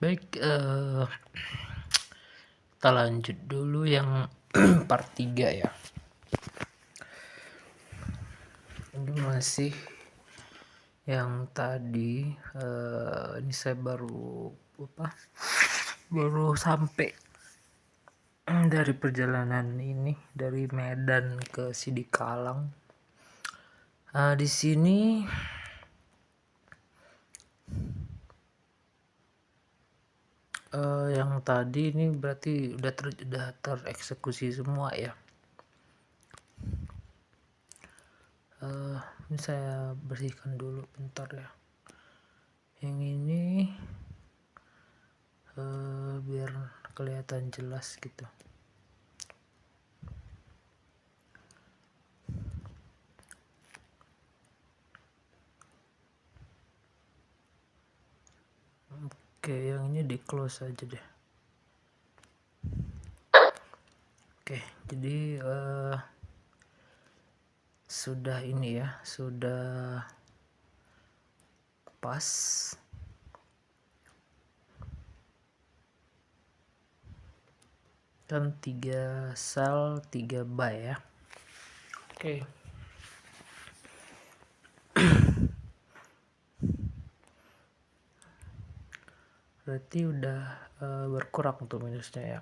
Baik, kita lanjut dulu yang part 3 ya. Ini masih yang tadi, ini saya baru sampai dari perjalanan ini dari Medan ke Sidikalang. Di sini yang tadi ini berarti udah tereksekusi semua ya. Ini saya bersihkan dulu bentar ya. Yang ini biar kelihatan jelas gitu. Oke, yang ini di close aja deh. Oke, jadi sudah ini ya, sudah pas. Kan 3 sel 3 by ya. Oke. Berarti udah berkurang tuh minusnya ya.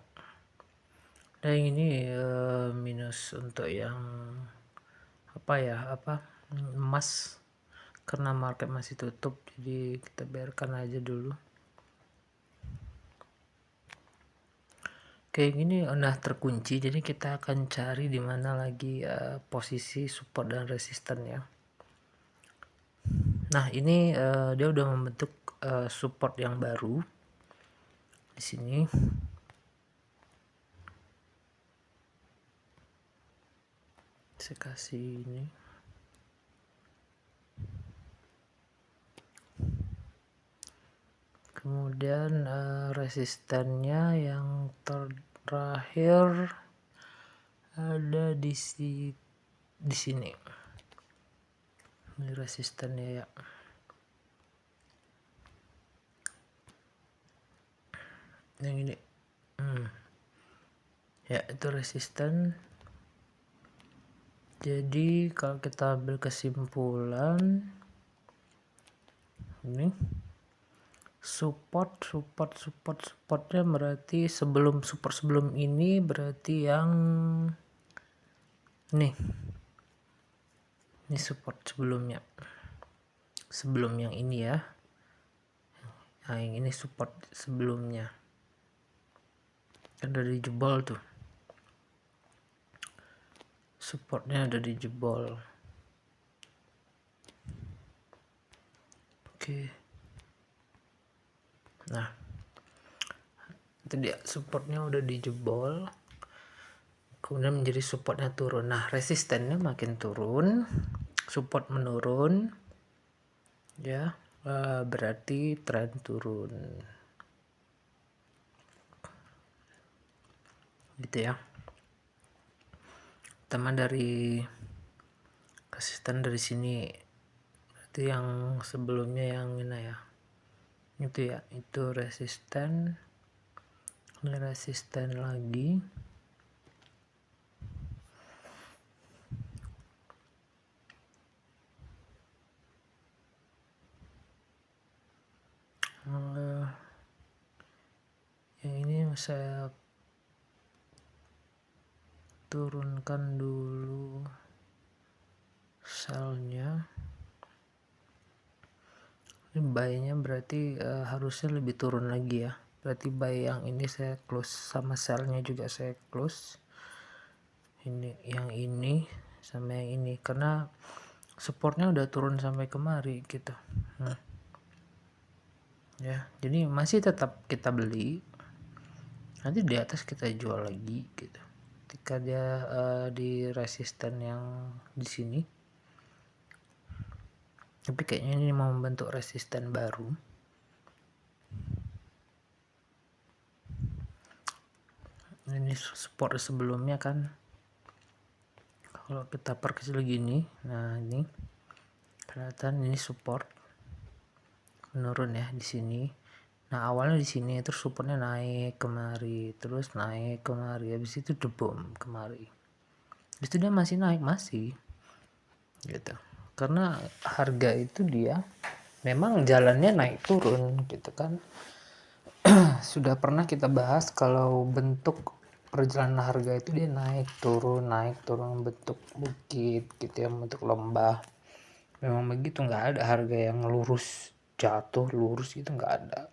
Dan yang ini minus untuk yang emas, karena market masih tutup, jadi kita biarkan aja dulu. Kayak gini udah terkunci, jadi kita akan cari di mana lagi posisi support dan resisten ya. Nah ini dia udah membentuk support yang baru di sini. Saya kasih ini. Kemudian resistennya yang terakhir ada di sini. Ini resistennya ya. Yang ini. Ya, itu resisten. Jadi kalau kita ambil kesimpulan ini supportnya berarti sebelum ini berarti yang nih, ini support sebelum yang ini ya. Nah yang ini support sebelumnya kan udah dijebol tuh, supportnya udah dijebol. Oke. Nah itu dia, supportnya udah dijebol, kemudian menjadi supportnya turun. Nah resistennya makin turun, support menurun ya, berarti tren turun gitu ya. Teman dari resisten dari sini berarti yang sebelumnya yang ini ya, itu ya, itu resisten, ini resisten lagi. Yang ini saya turunkan dulu selnya. Ini buy-nya berarti harusnya lebih turun lagi ya. Berarti buy yang ini saya close, sama selnya juga saya close. Ini yang ini sama yang ini, karena supportnya udah turun sampai kemari gitu. Ya, jadi masih tetap kita beli, nanti di atas kita jual lagi gitu. Ketika dia di resisten yang di sini, tapi kayaknya ini mau membentuk resisten baru. Ini support sebelumnya kan, kalau kita perkecil gini, nah ini kelihatan ini support menurun ya di sini. Nah awalnya di sini terus supportnya naik kemari, terus naik kemari, habis itu debom kemari. Habis itu dia masih naik masih gitu. Karena harga itu dia memang jalannya naik turun gitu kan. Sudah pernah kita bahas kalau bentuk perjalanan harga itu dia naik turun bentuk bukit gitu ya, bentuk lembah. Memang begitu, nggak ada harga yang lurus jatuh lurus gitu, nggak ada.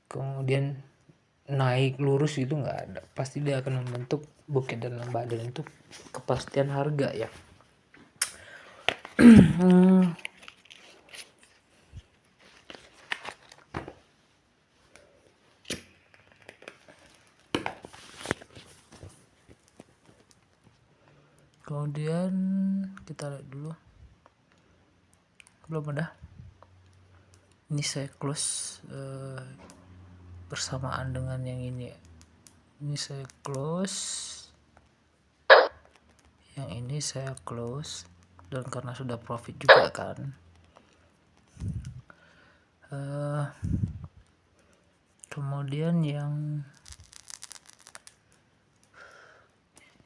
Kemudian naik lurus itu nggak ada, pasti dia akan membentuk bukit dan lembah, dan itu kepastian harga ya. Kemudian kita lihat dulu, belum ada. Ini saya close bersamaan dengan yang ini. Ini saya close, yang ini saya close, dan karena sudah profit juga kan. Kemudian yang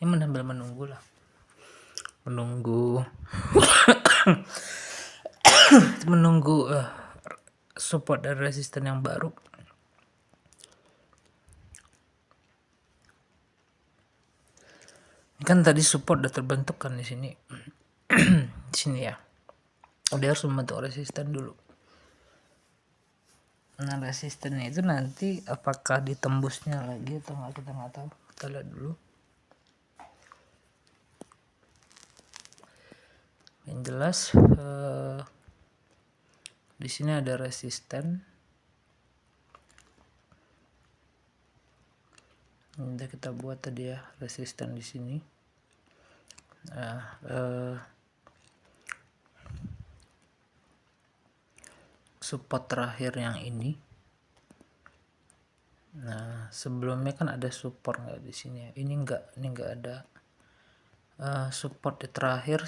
ini menunggu lah, menunggu support dan resisten yang baru. Kan tadi support udah terbentuk kan di sini. Di sini ya. Dia harus membentuk resisten dulu. Nah, resistennya itu nanti apakah ditembusnya lagi atau enggak, kita nggak tahu. Kita lihat dulu. Yang jelas di sini ada resisten. Udah kita buat tadi ya resisten di sini. Nah, support terakhir yang ini. Nah, sebelumnya kan ada support nggak di sini? Ini nggak ada. Support terakhir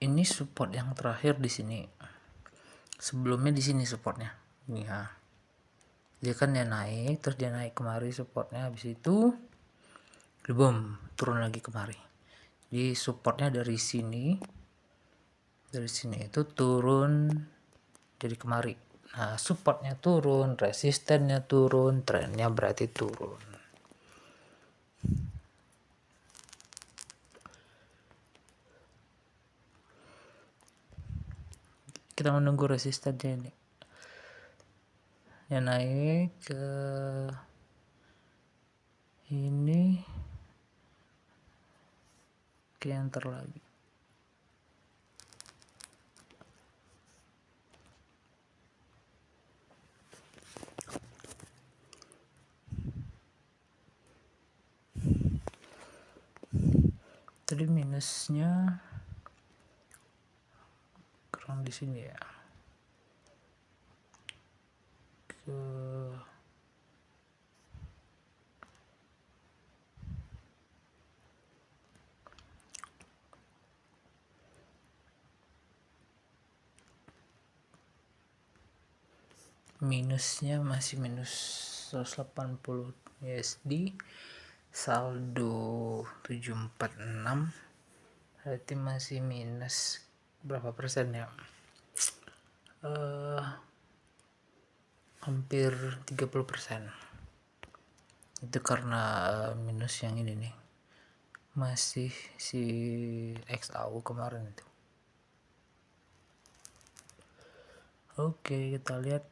ini support yang terakhir di sini. Sebelumnya di sini supportnya. Ini ya. Dia kan dia naik, terus dia naik kemari supportnya, habis itu boom, turun lagi kemari. Jadi supportnya dari sini itu turun jadi kemari. Nah, supportnya turun, resistennya turun, trennya berarti turun. Kita menunggu resistennya ini. Ya naik ke ini, ke enter lagi. Tadi minusnya kurang di sini ya. Ke minusnya masih minus 180 USD, saldo 746, berarti masih minus berapa persen ya, hampir 30%. Itu karena minus yang ini nih, masih si XAU kemarin itu. Oke, kita lihat.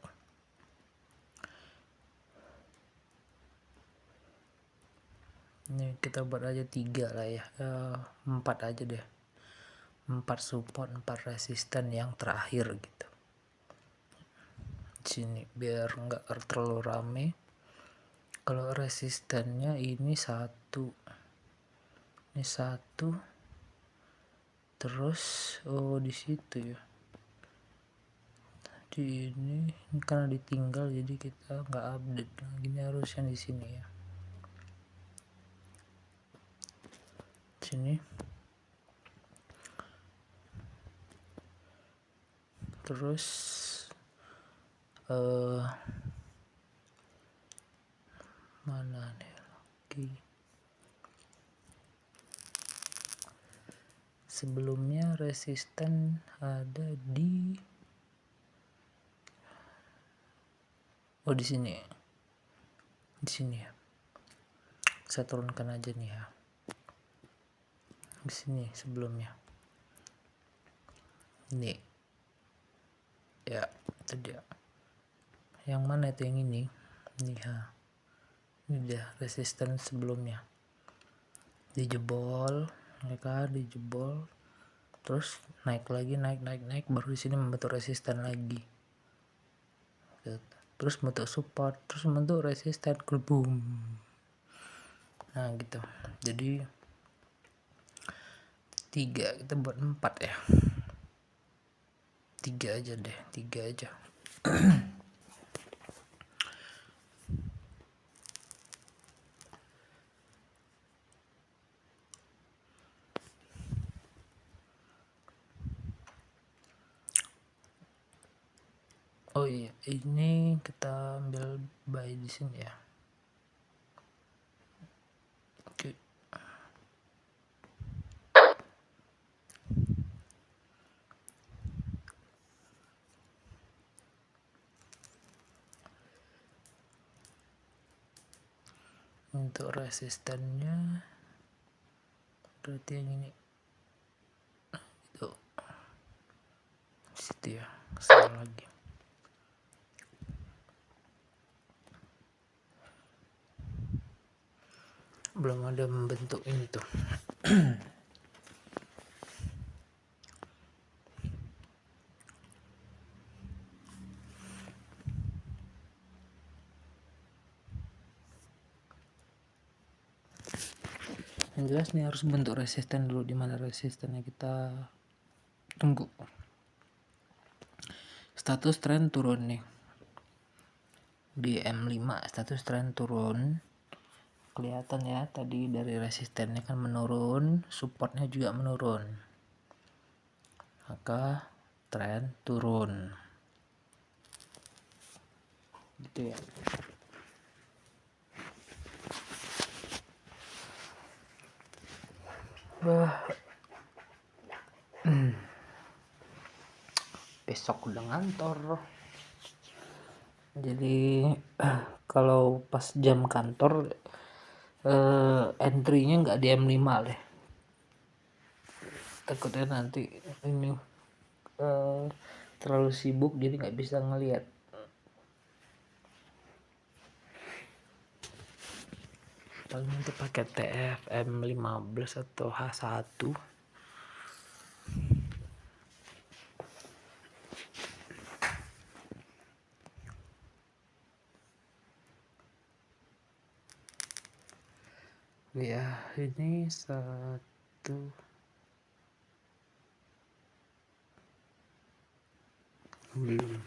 Ini kita buat aja 3 lah ya, 4 aja deh, 4 support, 4 resisten yang terakhir gitu sini biar nggak terlalu rame. Kalau resistennya ini satu, terus di situ ya, di ini karena ditinggal jadi kita nggak update. Gini harusnya di sini ya, sini. Terus mana nih lagi, sebelumnya resisten ada di di sini ya. Saya turunkan aja nih ya, di sini sebelumnya ini ya. Tadi yang mana itu, yang ini ya, ini dia resisten sebelumnya dijebol, mereka dijebol, terus naik lagi, naik baru di sini membentuk resisten lagi, terus bentuk support, terus bentuk resisten, boom. Nah gitu, jadi 3, kita buat 4 ya, 3 aja deh, 3 aja. Oh iya, ini kita ambil buy di sini ya. Oke. Untuk resistennya berarti yang ini itu situ ya, salah lagi. Belum ada membentuk ini tuh. Yang jelas nih harus bentuk resisten dulu. Di mana resistennya kita tunggu. Status tren turun nih di M5, status tren turun, kelihatan ya. Tadi dari resistennya kan menurun, supportnya juga menurun, maka tren turun gitu ya. Besok udah ngantor, jadi kalau pas jam kantor entry-nya nggak di M5 deh, takutnya nanti ini terlalu sibuk jadi nggak bisa ngelihat. Paling nanti pakai TFM 15 atau H1. Ya ini satu belum.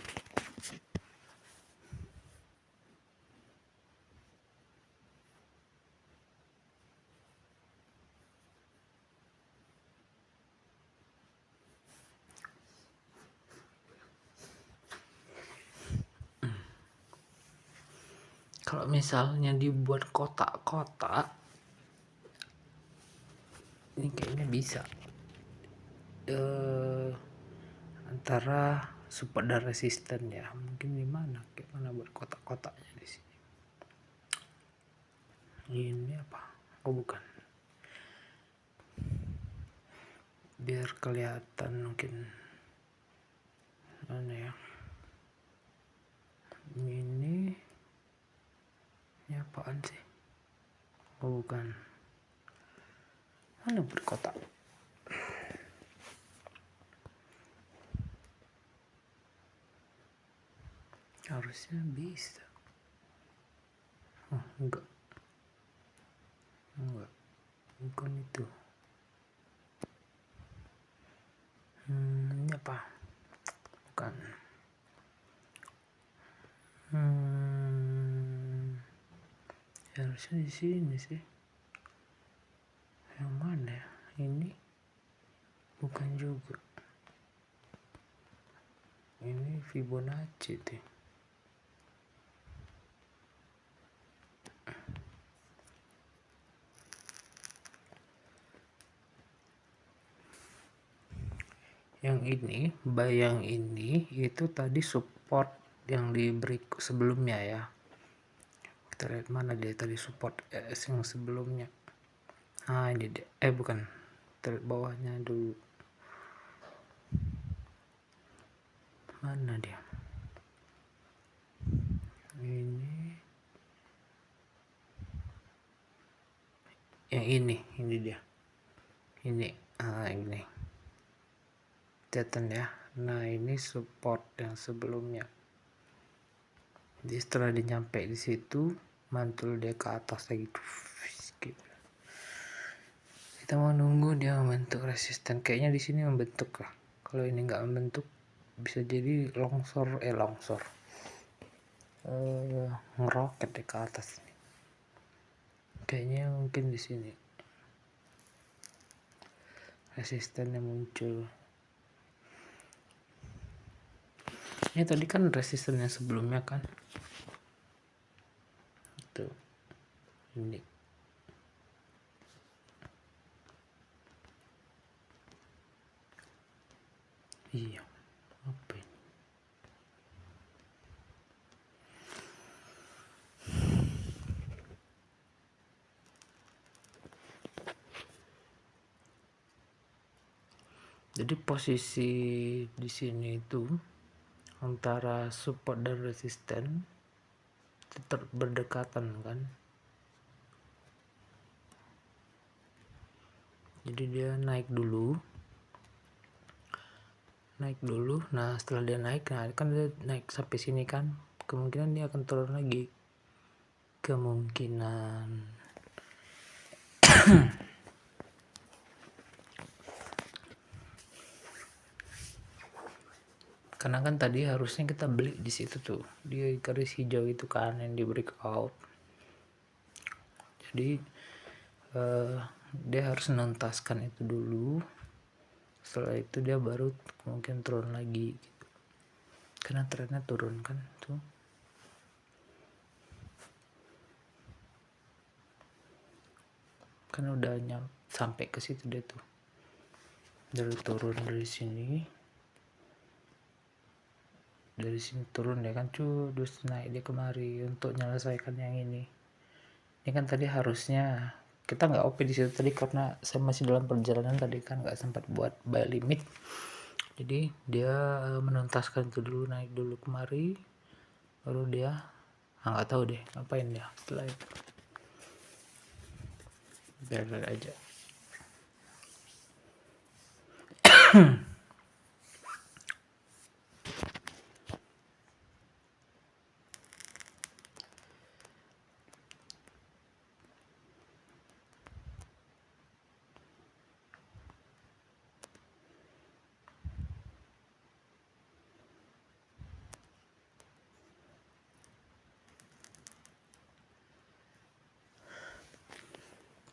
Kalau misalnya dibuat kotak-kotak, ini kayaknya bisa antara support dan resisten ya. Mungkin di mana? Kayak mana buat kotak-kotaknya di sini? Ini apa? Oh bukan. Biar kelihatan mungkin mana ya? Ini apaan sih? Oh bukan. Mana berkotak? Harusnya bisa. Oh enggak, bukan itu. Ini apa? Bukan. Harusnya di sini sih. Yang mana ya? Ini bukan juga. Ini Fibonacci deh. yang ini itu tadi support yang diberi sebelumnya ya. Kita lihat mana dia tadi support yang sebelumnya. Nah ini dia, bukan, kita lihat bawahnya dulu, mana dia, ini yang ini dia, ini ini kelihatan ya. Nah ini support yang sebelumnya, jadi setelah dia nyampe di situ mantul dia ke atas lagi. Kita mau nunggu dia membentuk resisten, kayaknya di sini membentuk lah. Kalau ini nggak membentuk bisa jadi longsor ngeroket deh ke atas ini. Kayaknya mungkin di sini resistennya muncul. Ini tadi kan resisten yang sebelumnya kan, itu ini. Iya, apa ini? Jadi posisi di sini itu antara support dan resisten tetap berdekatan kan. Jadi dia naik dulu. Nah setelah dia naik, nah kan dia naik sampai sini kan, kemungkinan dia akan turun lagi, kemungkinan. Karena kan tadi harusnya kita beli di situ tuh, di garis hijau itu kan yang di breakout. Jadi dia harus menuntaskan itu dulu, setelah itu dia baru mungkin turun lagi gitu. Karena trennya turun kan tuh, kan udah sampai ke situ dia tuh, dari turun dari sini turun ya kan cuy, terus naik dia kemari untuk menyelesaikan yang ini kan tadi harusnya kita nggak OP di situ tadi karena saya masih dalam perjalanan tadi kan, nggak sempat buat buy limit. Jadi dia menuntaskan itu dulu, naik dulu kemari, baru dia nggak tahu deh ngapain dia setelah itu. Biar aja.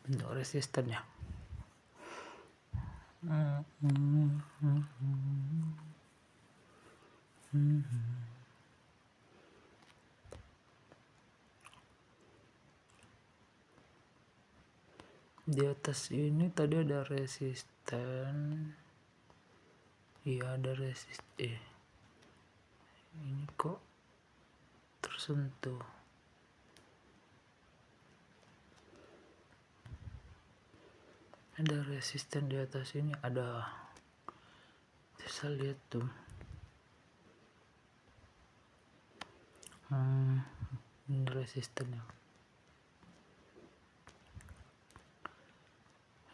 Bentuk resisten ya. Di atas ini tadi ada resisten, iya ada resisten, ini kok tersentuh. Ada resisten di atas ini, ada, bisa lihat tuh. Ini resistennya,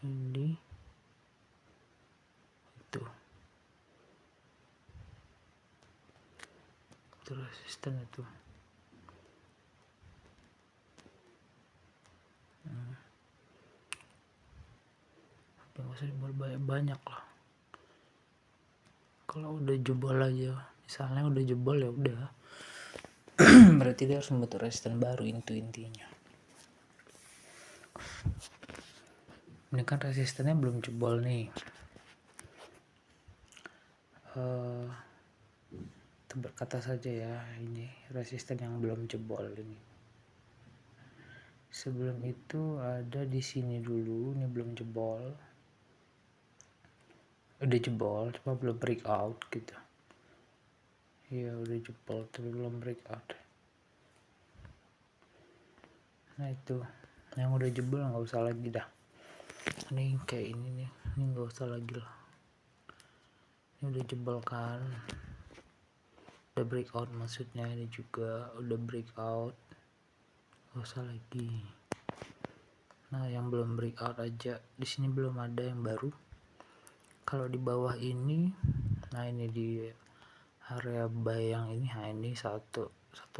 ini itu resisten itu. Nggak usah banyak lah. Kalau udah jebol aja, misalnya udah jebol ya udah, berarti dia harus membentuk resisten baru, itu intinya. Ini kan resistennya belum jebol nih, itu berkata saja ya, ini resisten yang belum jebol ini. Sebelum itu ada di sini dulu, ini belum jebol. udah jebol cuma belum breakout gitu. Iya udah jebol tapi belum breakout. Nah itu yang udah jebol nggak usah lagi dah. Ini kayak ini nih, ini nggak usah lagi lah. Ini udah jebol kan, udah breakout maksudnya, ini juga udah breakout, nggak usah lagi. Nah yang belum breakout aja di sini belum ada yang baru. Kalau di bawah ini, nah ini di area buy yang ini, nah ini satu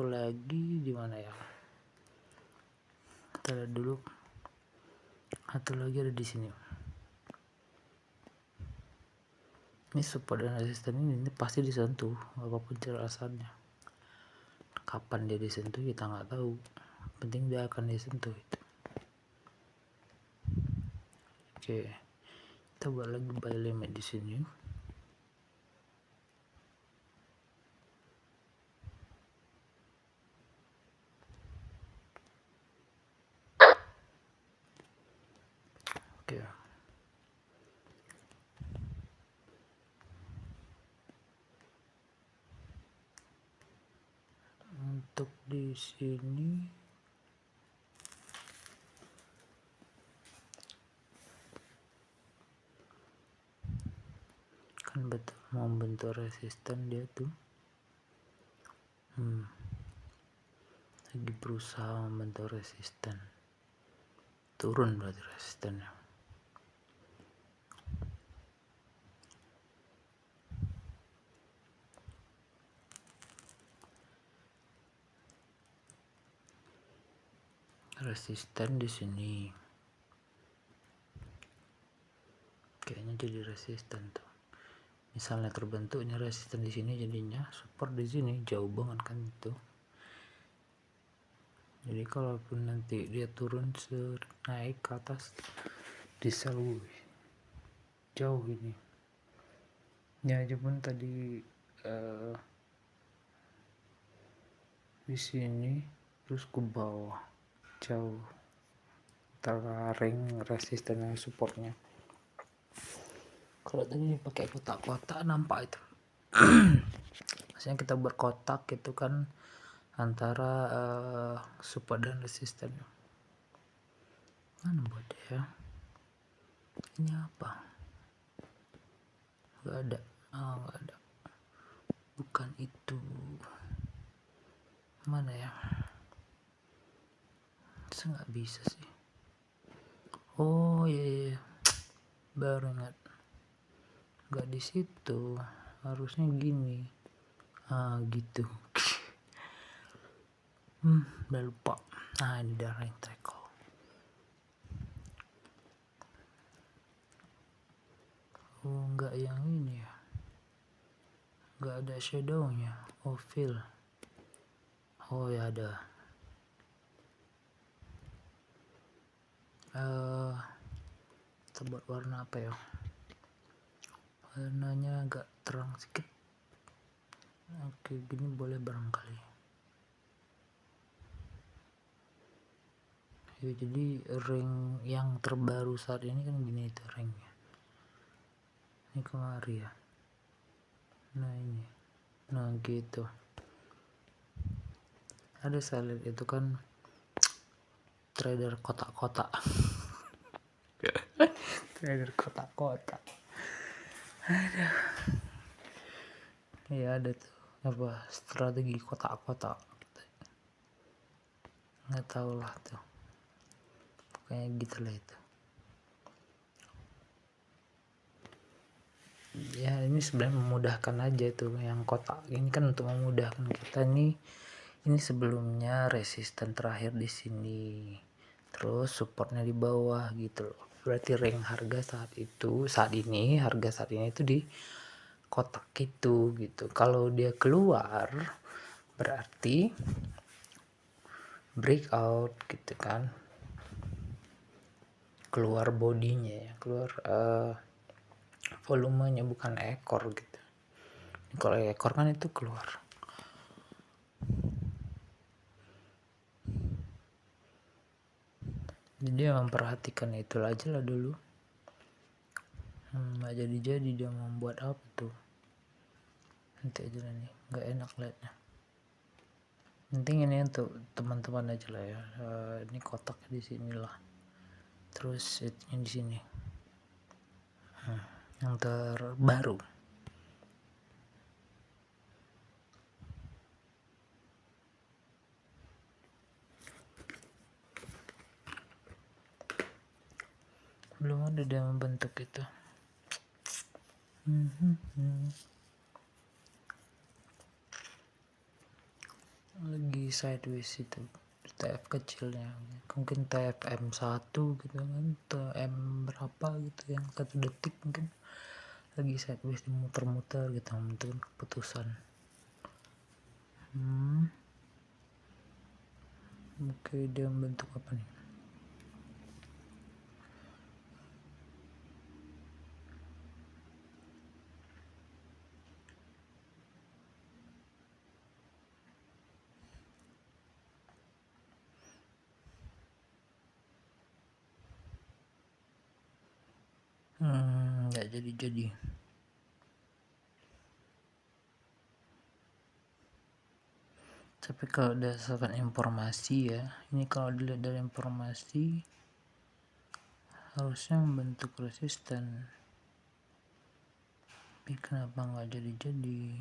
lagi di mana ya? Kita lihat dulu. Satu lagi ada di sini. Ini support dan resisten ini pasti disentuh, apapun alasannya. Kapan dia disentuh kita nggak tahu. Penting dia akan disentuh itu. Oke, kita buat lagi buy limit di sini. Oke. Untuk di sini kan betul mau bentuk resisten dia tuh. Lagi berusaha membentuk resisten. Turun berarti resistennya. Resisten di sini. Kayaknya jadi resisten tuh. Misalnya terbentuk ini resisten di sini, jadinya support di sini, jauh banget kan itu. Jadi kalaupun nanti dia turun naik ke atas di sell jauh ini. Ya aja pun tadi di sini terus ke bawah jauh antara ring resisten dan supportnya. Kalau tadi pakai kotak-kotak nampak itu. Maksudnya kita berkotak itu kan antara support dan resisten. Mana buat ya? Ini apa? Gak ada. Gak ada. Bukan itu. Mana ya? Saya nggak bisa sih. Oh iya. Baru ingat. Gak di situ. Harusnya gini. Gitu. Udah lupa. Ini darah yang tackle. Oh enggak yang ini ya. Enggak ada shadownya. Oh fill. Oh ya ada. Kita buat warna apa ya? Warnanya agak terang sedikit. Oke, gini boleh barangkali. Ya, jadi ring yang terbaru saat ini kan gini itu ringnya. Ini kemari ya. Nah ini. Nah gitu. Ada saya lihat itu kan trader kotak-kotak. Trader kotak-kotak. Aduh. Ya ada tuh apa strategi kotak-kotak. Nggak tahu lah tuh. Pokoknya gitu lah itu. Ya ini sebenarnya memudahkan aja tuh yang kotak ini kan untuk memudahkan kita nih. Ini sebelumnya resisten terakhir di sini, terus supportnya di bawah gitu loh. Berarti rank harga saat ini harga saat ini itu di kotak itu gitu. Kalau dia keluar berarti breakout gitu kan, keluar bodinya ya, keluar volumenya bukan ekor gitu. Kalau ekor kan itu keluar. Jadi memperhatikan itu aja lah dulu. nggak jadi dia membuat apa tuh, nanti aja nih, nggak enak liatnya. Penting ini untuk teman-teman aja lah ya. Ini kotaknya di sini lah, terus ini di sini yang terbaru. Belum ada dia membentuk itu. Lagi sideways itu TF kecilnya, mungkin TF M1 gitu kan, TM berapa gitu, yang 1 detik mungkin lagi sideways muter-muter gitu, menentukan keputusan. Oke, dia membentuk apa nih? Nggak jadi. Tapi kalau berdasarkan informasi ya, ini kalau dilihat dari informasi harusnya membentuk resisten, tapi kenapa nggak jadi?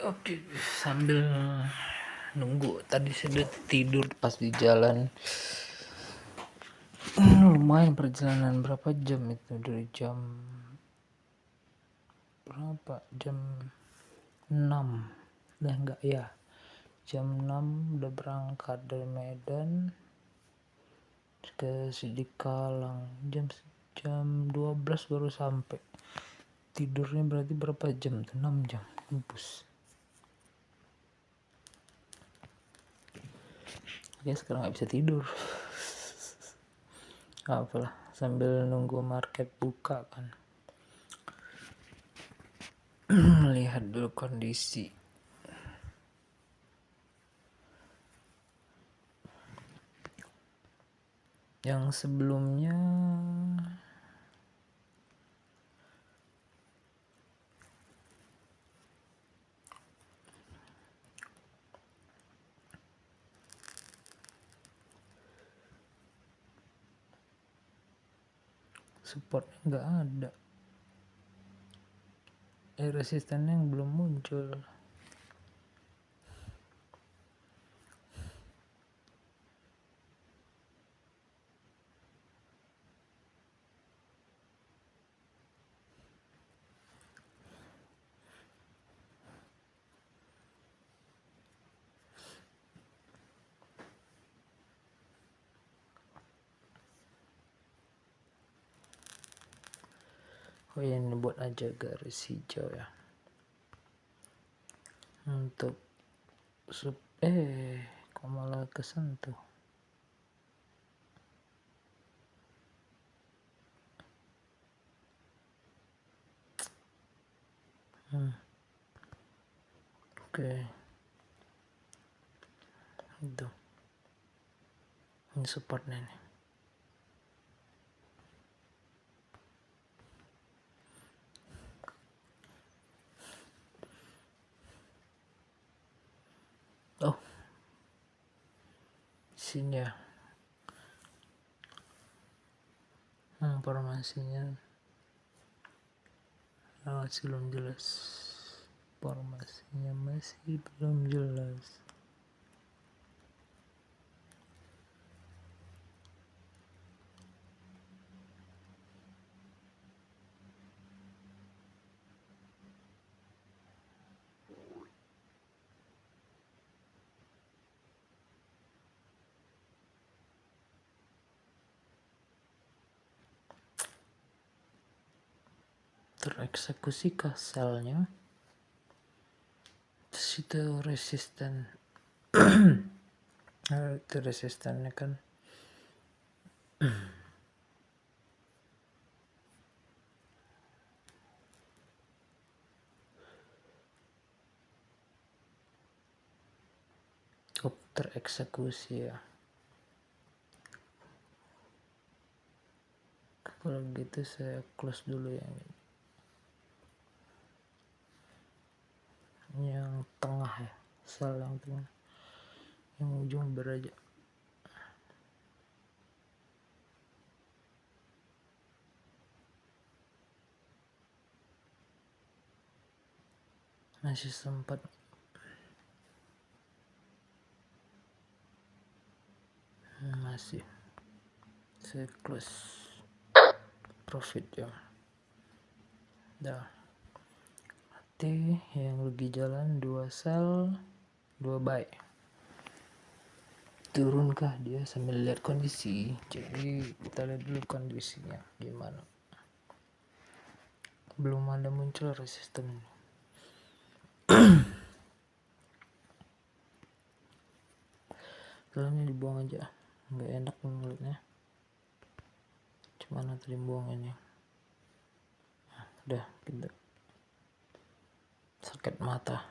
Oke, sambil nunggu, tadi saya udah tidur pas di jalan. Lumayan perjalanan, berapa jam itu, dari jam berapa, jam 6 enggak ya, jam 6 udah berangkat dari Medan ke Sidikalang, jam 12 baru sampai. Tidurnya berarti berapa jam tuh, 6 jam bus. Ya sekarang nggak bisa tidur. Apalah, sambil nunggu market buka kan. Lihat dulu kondisi. Yang sebelumnya supportnya nggak ada, resistennya yang belum muncul. Oh ya, ini buat aja garis hijau ya, untuk kok malah kesentuh. Oke, itu ini supportnya nih. Oh, sini ya informasinya, masih belum jelas. informasinya masih belum jelas. Tereksekusikah selnya? Terus itu resisten. Itu resistannya kan tereksekusi ya. Kalau gitu saya close dulu yang tengah ya, sel yang tengah, yang ujung beraja. Masih sempat. Masih. Saya close profit ya. Dah. T yang rugi jalan 2 sell 2 buy. Turunkah dia sambil lihat kondisi? Jadi kita lihat dulu kondisinya gimana. Belum ada muncul resisten. Soalnya dibuang aja, nggak enak mulutnya. Cuman tadi buang ini. Udah kita sakit mata.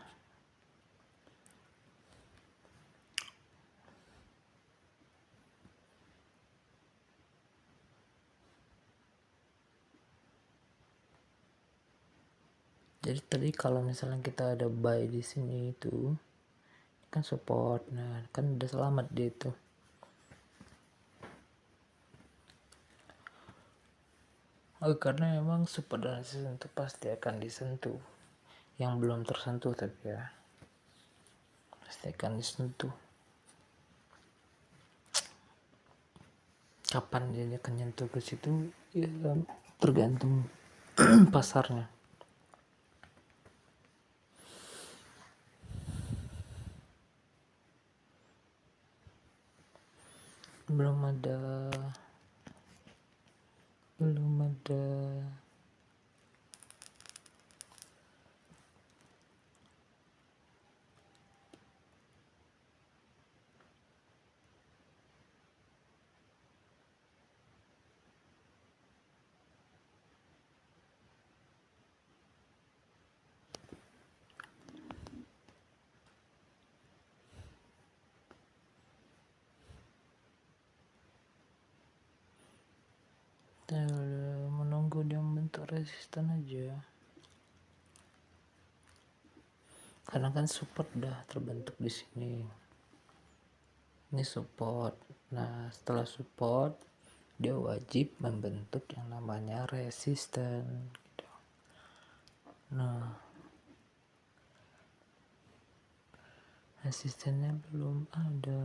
Jadi tadi kalau misalnya kita ada buy di sini itu kan support, nah kan udah selamat dia itu. Karena memang support dan resistance itu pasti akan disentuh. Yang belum tersentuh tapi ya pasti akan disentuh. Kapan dia akan nyentuh ke situ ya tergantung pasarnya. Belum ada menunggu dia membentuk resisten aja. Karena kan support udah terbentuk di sini. Ini support. Nah, setelah support dia wajib membentuk yang namanya resisten gitu. Nah, resistennya belum ada.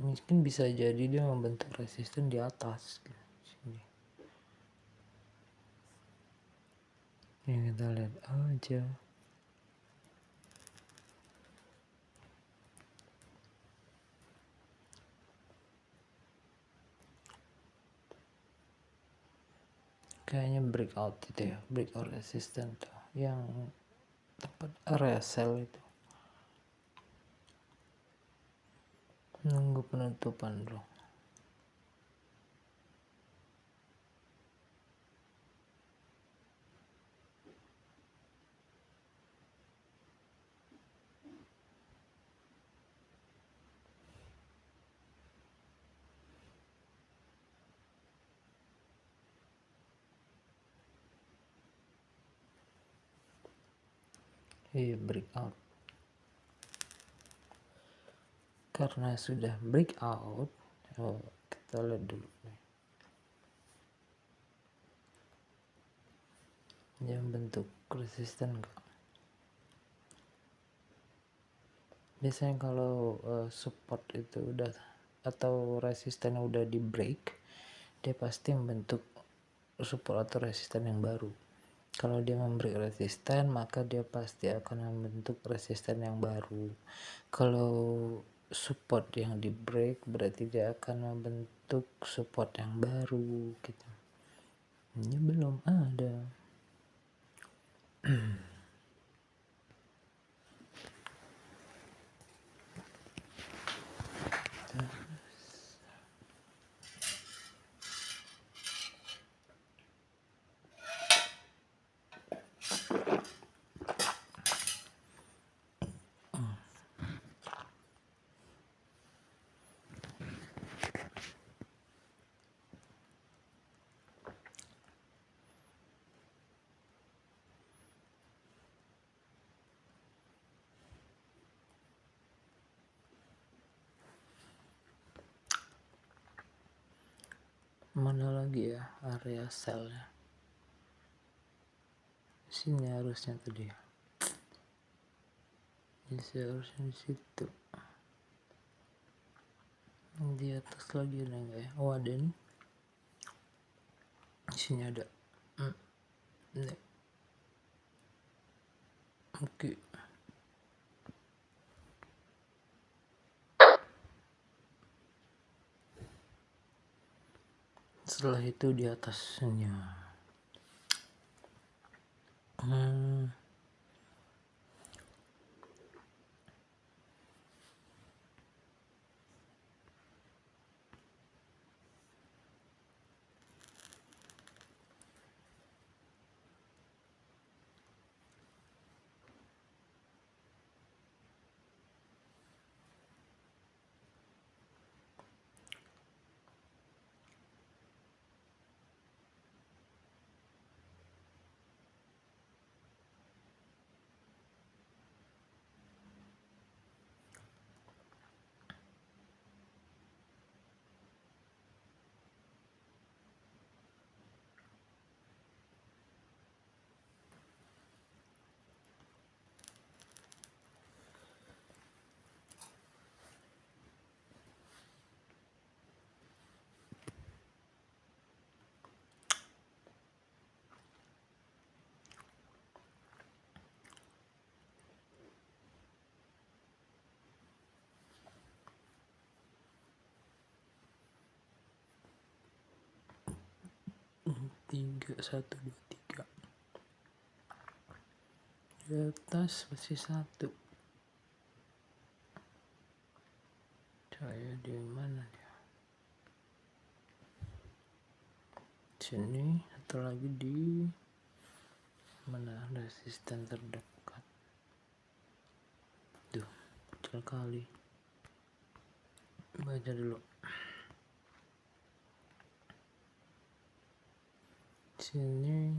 Mungkin bisa jadi dia membentuk resisten di atas gitu. Sini. Ini kita lihat aja. Kayaknya breakout itu ya, breakout resisten tuh yang tempat area sell itu. Nunggu penutupan bro. Iya, breakout. Karena sudah breakout, kita lihat dulu nih. yang bentuk resisten enggak. Biasanya kalau support itu udah atau resistennya udah di break, dia pasti membentuk support atau resisten yang baru. Kalau dia memberi resisten, maka dia pasti akan membentuk resisten yang baru. Kalau support yang di break, berarti dia akan membentuk support yang baru gitu. Ini belum ada. Mana lagi ya area selnya? Sini harusnya tadi. Ini seharusnya di situ. Di atas lagi ada enggak ya? Oh ada nih. Di sini ada. Nih. Oke. Setelah itu di atasnya. Tiga, 1, 2, 3. Di atas masih 1. Saya di mana dia? Sini atau lagi di mana resisten terdekat? Tuh, kecil kali. Baca dulu. Sini.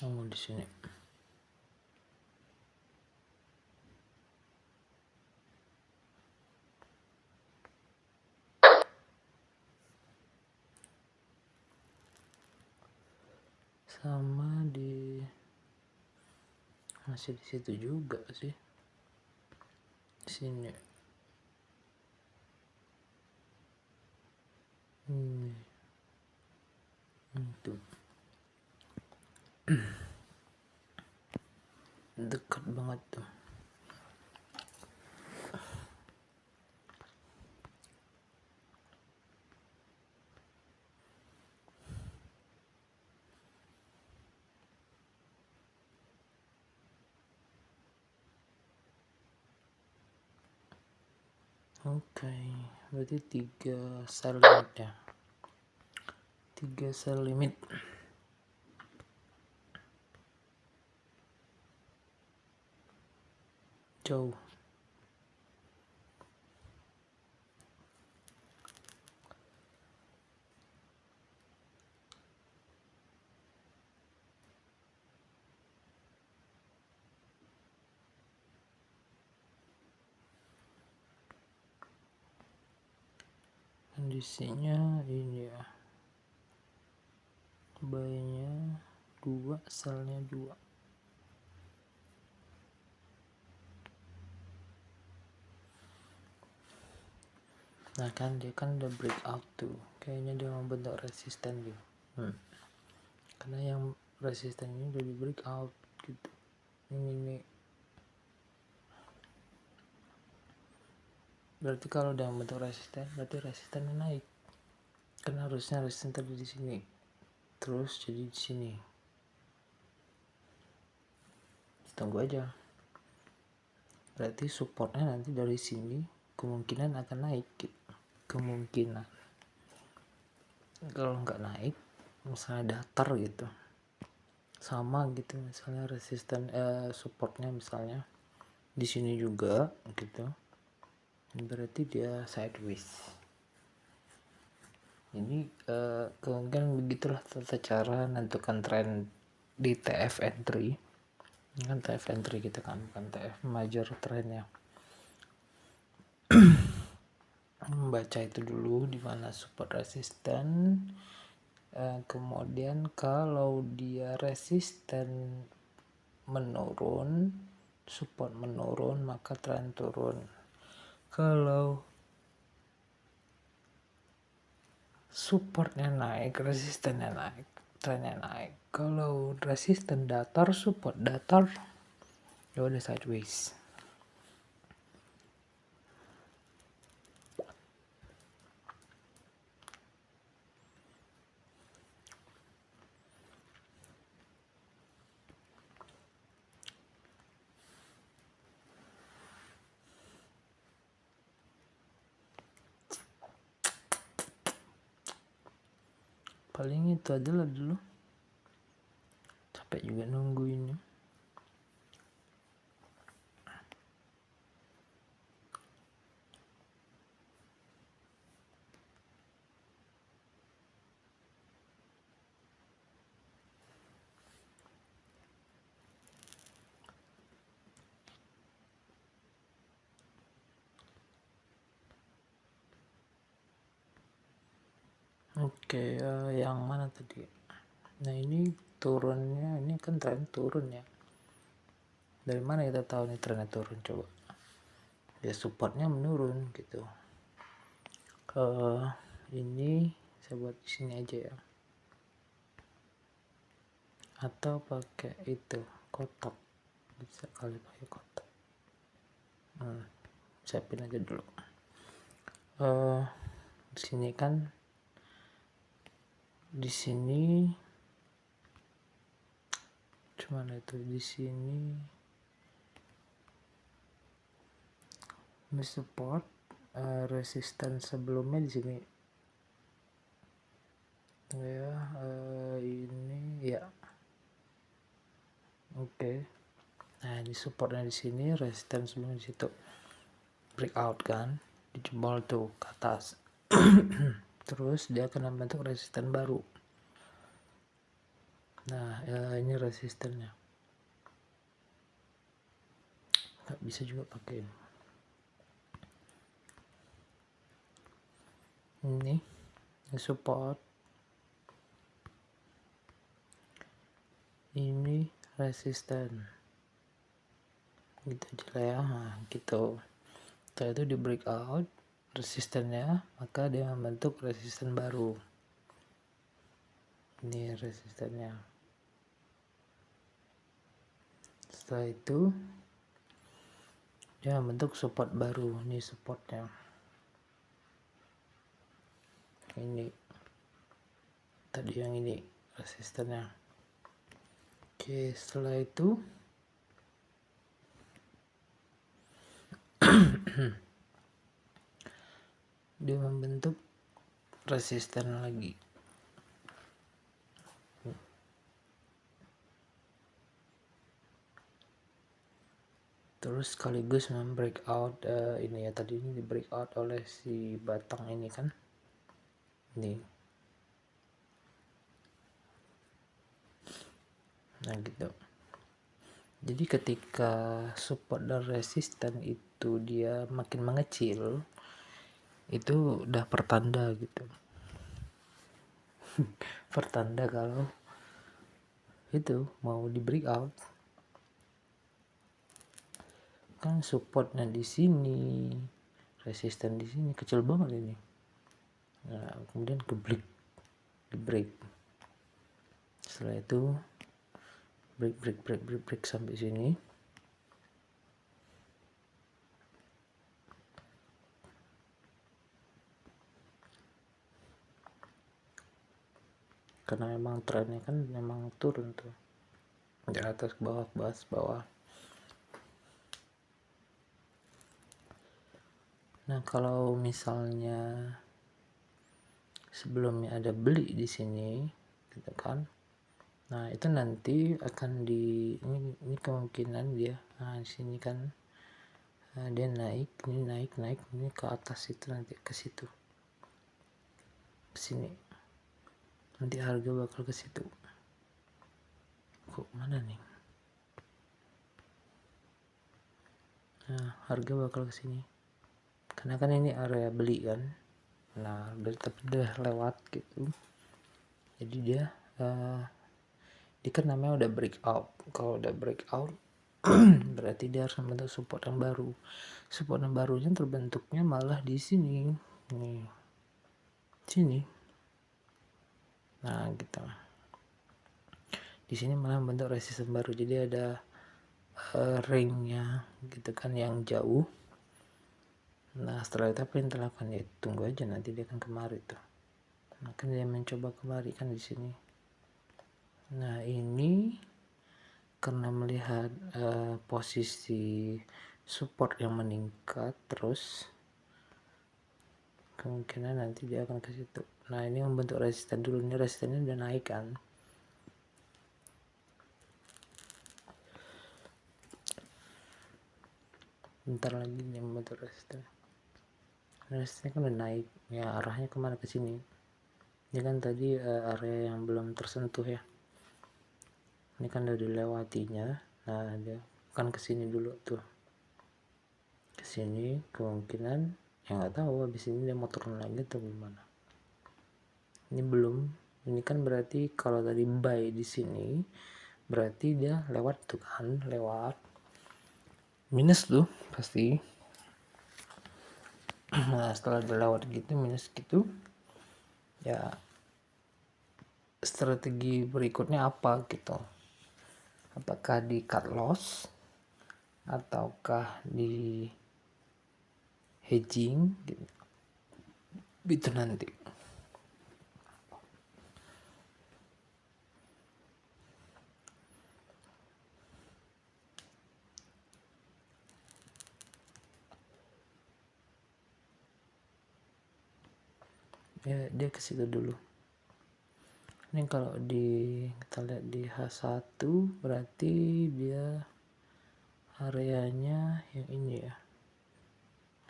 Oh, di sini. Sama di masih di situ juga sih. Sini. Itu dekat banget tuh. Oke, berarti 3 sel limit ya. 3 sel limit. jauh. Kondisinya ini ya, buy-nya 2, sell-nya 2. Nah kan dia kan udah breakout tuh, kayaknya dia mau bentuk resisten gitu. Karena yang resisten ini udah di breakout gitu. Ini berarti kalau udah bentuk resisten, berarti resistennya naik. Karena harusnya resisten tadi di sini, terus jadi di sini. Tunggu aja. Berarti supportnya nanti dari sini kemungkinan akan naik gitu. Kemungkinan. Kalau nggak naik, misalnya datar gitu, sama gitu, misalnya resisten supportnya misalnya di sini juga gitu, berarti dia sideways. Ini kemungkinan begitulah tata cara menentukan tren di TF entry. Ini kan TF entry kita kan, bukan TF major trennya. Membaca itu dulu di mana support resisten, kemudian kalau dia resisten menurun, support menurun, maka tren turun. Kalau supportnya naik, resistennya naik, trennya naik. Kalau resisten datar, support datar, ya udah sideways. Paling itu aja lah dulu, capek juga nungguinnya. Oke, yang mana tadi? Nah ini turunnya, ini kan tren turun ya. Dari mana kita tahu nih trennya turun? Coba. Ya supportnya menurun gitu. Ini saya buat di sini aja ya. Atau pakai itu kotak, bisa kali pakai kotak. Siapin aja dulu. Di sini kan, di sini cuman itu di sini support, resisten sebelumnya di sini ya, ini ya. Oke. Nah di supportnya di sini, resisten sebelumnya di situ, breakout kan, dijebol tuh ke atas. Terus dia akan membentuk resisten baru. Nah ini resistennya, nggak bisa juga pakai ini support, ini resisten, gitu aja lah ya. Nah, gitu. Setelah itu di breakout resistennya, maka dia membentuk resisten baru. Ini resistennya. Setelah itu dia membentuk support baru. Ini supportnya, ini tadi yang ini resistennya. Oke, setelah itu dia membentuk resisten lagi. terus sekaligus membreakout ini ya, tadi ini di breakout oleh si batang ini kan, ini. Nah gitu. Jadi ketika support dan resisten itu dia makin mengecil, itu udah pertanda gitu. Pertanda kalau itu mau di breakout. Kan supportnya di sini, resisten di sini kecil banget ini. Nah, kemudian di break. Setelah itu break sampai sini. Karena memang trennya kan memang turun tuh, di atas bawah bawah. Nah, kalau misalnya sebelumnya ada beli di sini gitu kan, nah itu nanti akan ini kemungkinan dia, nah di sini kan, nah, dia naik ini ke atas, itu nanti ke situ, ke sini, nanti harga bakal ke situ. Kok mana nih? Nah, harga bakal ke sini karena kan ini area beli kan. Nah, tapi udah lewat gitu, jadi dia dia kan namanya udah breakout. Kalau udah breakout berarti dia harus membentuk support yang baru. Support yang barunya terbentuknya malah di sini nih, sini. Nah gitu, di sini malah membentuk resisten baru, jadi ada ringnya gitu kan yang jauh. Nah setelah itu apa yang dilakukan, ya tunggu aja, nanti dia akan kemari tuh. Nah kan dia mencoba kemari kan di sini. Nah ini karena melihat posisi support yang meningkat terus, kemungkinan nanti dia akan ke situ. Nah ini membentuk resisten dulu, ini resistennya udah naik kan. Bentar lagi dia membentuk resisten. Resistennya kan udah naik, ya arahnya kemana, ke sini. Ini kan tadi area yang belum tersentuh ya. Ini kan udah dilewatinya. Nah dia kan ke sini dulu tuh. Ke sini kemungkinan ya nggak tahu, habis ini dia mau turun lagi atau gimana. Ini belum, ini kan berarti kalau tadi buy di sini berarti dia lewat tuh kan, lewat minus tuh pasti. Nah setelah dia lewat gitu minus gitu, ya strategi berikutnya apa gitu, apakah di cut loss ataukah di hedging gitu, itu nanti. Ya dia ke situ dulu. Ini kalau kita lihat di H1 berarti dia areanya yang ini ya.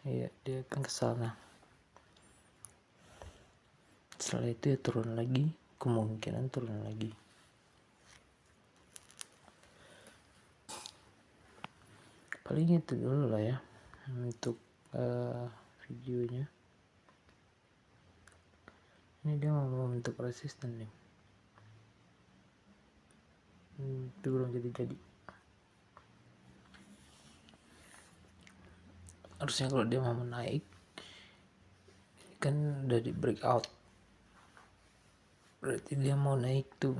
Iya, dia akan ke sana. Setelah itu ya turun lagi, kemungkinan turun lagi. Paling itu dulu lah ya untuk videonya. Ini dia mau membentuk resisten nih. Itu belum jadi. Harusnya kalau dia mau naik kan udah di breakout, berarti dia mau naik tuh.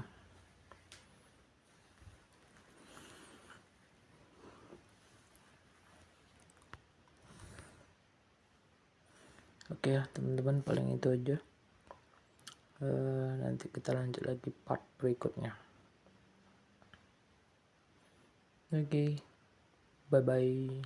Oke ya teman-teman, paling itu aja. Nanti kita lanjut lagi part berikutnya. Oke, bye bye.